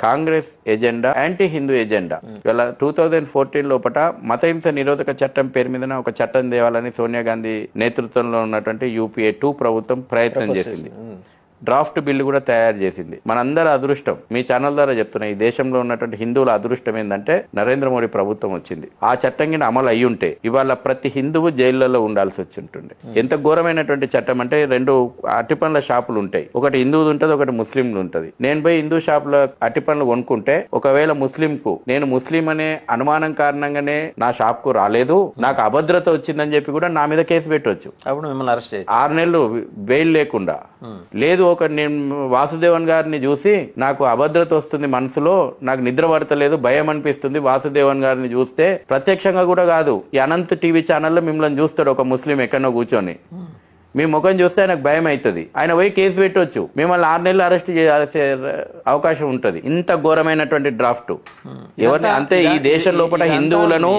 Congress agenda anti Hindu agenda. ఇవాళ 2014 లోపల మతహింస నిరోధక చట్టం పేరు మీద ఒక చట్టం తేవాలని సోనియా గాంధీ నేతృత్వంలో ఉన్నటువంటి UPA 2 ప్రభుత్వం ప్రయత్నం చేసింది. డ్రాఫ్ట్ బిల్లు కూడా తయారు చేసింది. మనందరి అదృష్టం, మీ ఛానల్ ద్వారా చెప్తున్నా, ఈ దేశంలో ఉన్నటువంటి హిందువుల అదృష్టం ఏంటంటే నరేంద్ర మోడీ ప్రభుత్వం వచ్చింది. ఆ చట్టం కింద అమలు అయ్యి ఉంటే ఇవాళ ప్రతి హిందువు జైళ్లలో ఉండాల్సి వచ్చి ఉంటుండే. ఎంత ఘోరమైనటువంటి చట్టం అంటే, 2 అరటిపండ్ల షాపులు ఉంటాయి, ఒకటి హిందువుది ఉంటుంది, ఒకటి ముస్లింలు ఉంటుంది. నేను పోయి హిందూ షాపులో అరటిపండ్లు కొనుక్కుంటే ఒకవేళ ముస్లింకు నేను ముస్లిం అనే అనుమానం కారణంగానే నా షాప్ కు రాలేదు, నాకు అభద్రత వచ్చిందని చెప్పి కూడా నా మీద కేసు పెట్టవచ్చు. అప్పుడు మిమ్మల్ని అరెస్ట్ చేసి 6 నెలలు బెయిల్ లేకుండా. లేదు, ఒక నేను వాసుదేవన్ గారిని చూసి నాకు అభద్రత వస్తుంది, మనసులో నాకు నిద్ర పడతలేదు, భయం అనిపిస్తుంది, వాసుదేవన్ గారిని చూస్తే ప్రత్యక్షంగా కూడా కాదు, ఈ అనంత్ టీవీ ఛానల్లో మిమ్మల్ని చూస్తాడు ఒక ముస్లిం ఎక్కడో కూర్చొని, మీ ముఖం చూస్తే ఆయనకు భయం అవుతుంది, ఆయన పోయి కేసు పెట్టవచ్చు, మిమ్మల్ని 6 నెలలు అరెస్ట్ చేయాల్సే అవకాశం ఉంటది. ఇంత ఘోరమైనటువంటి డ్రాఫ్ట్ ఎవరిని అంతే ఈ దేశం లోపల హిందువులను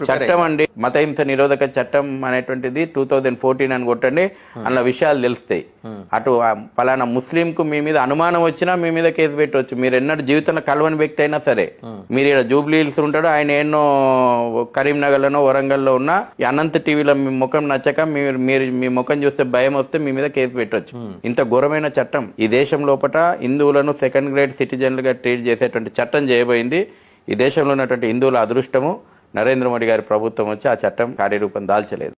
చట్టం అండి, మతహింస నిరోధక చట్టం అనేటువంటిది 2014 అని కొట్టండి, అందులో విషయాలు తెలుస్తాయి. అటు పలానా ముస్లిం కు మీ మీద అనుమానం వచ్చినా మీ మీద కేసు పెట్టవచ్చు. మీరు ఎన్నడూ జీవితంలో కలవని వ్యక్తి అయినా సరే, మీరు ఇక్కడ జూబ్లీ హిల్స్ ఉంటాడు, ఆయన ఎన్నో కరీంనగర్ లోనో వరంగల్ లో ఉన్న అనంత్ టీవీలో మీ ముఖం నచ్చక మీరు మీ ముఖం చూస్తే భయం వస్తే మీ మీద కేసు పెట్టవచ్చు. ఇంత ఘోరమైన చట్టం ఈ దేశం లోపల హిందువులను సెకండ్ గ్రేడ్ సిటిజన్లుగా ట్రీట్ చేసేటువంటి చట్టం చేయబోయింది. ఈ దేశంలో ఉన్నటువంటి హిందువుల అదృష్టము నరేంద్ర మోడీ గారి ప్రభుత్వం వచ్చి ఆ చట్టం కార్యరూపం దాల్చలేదు.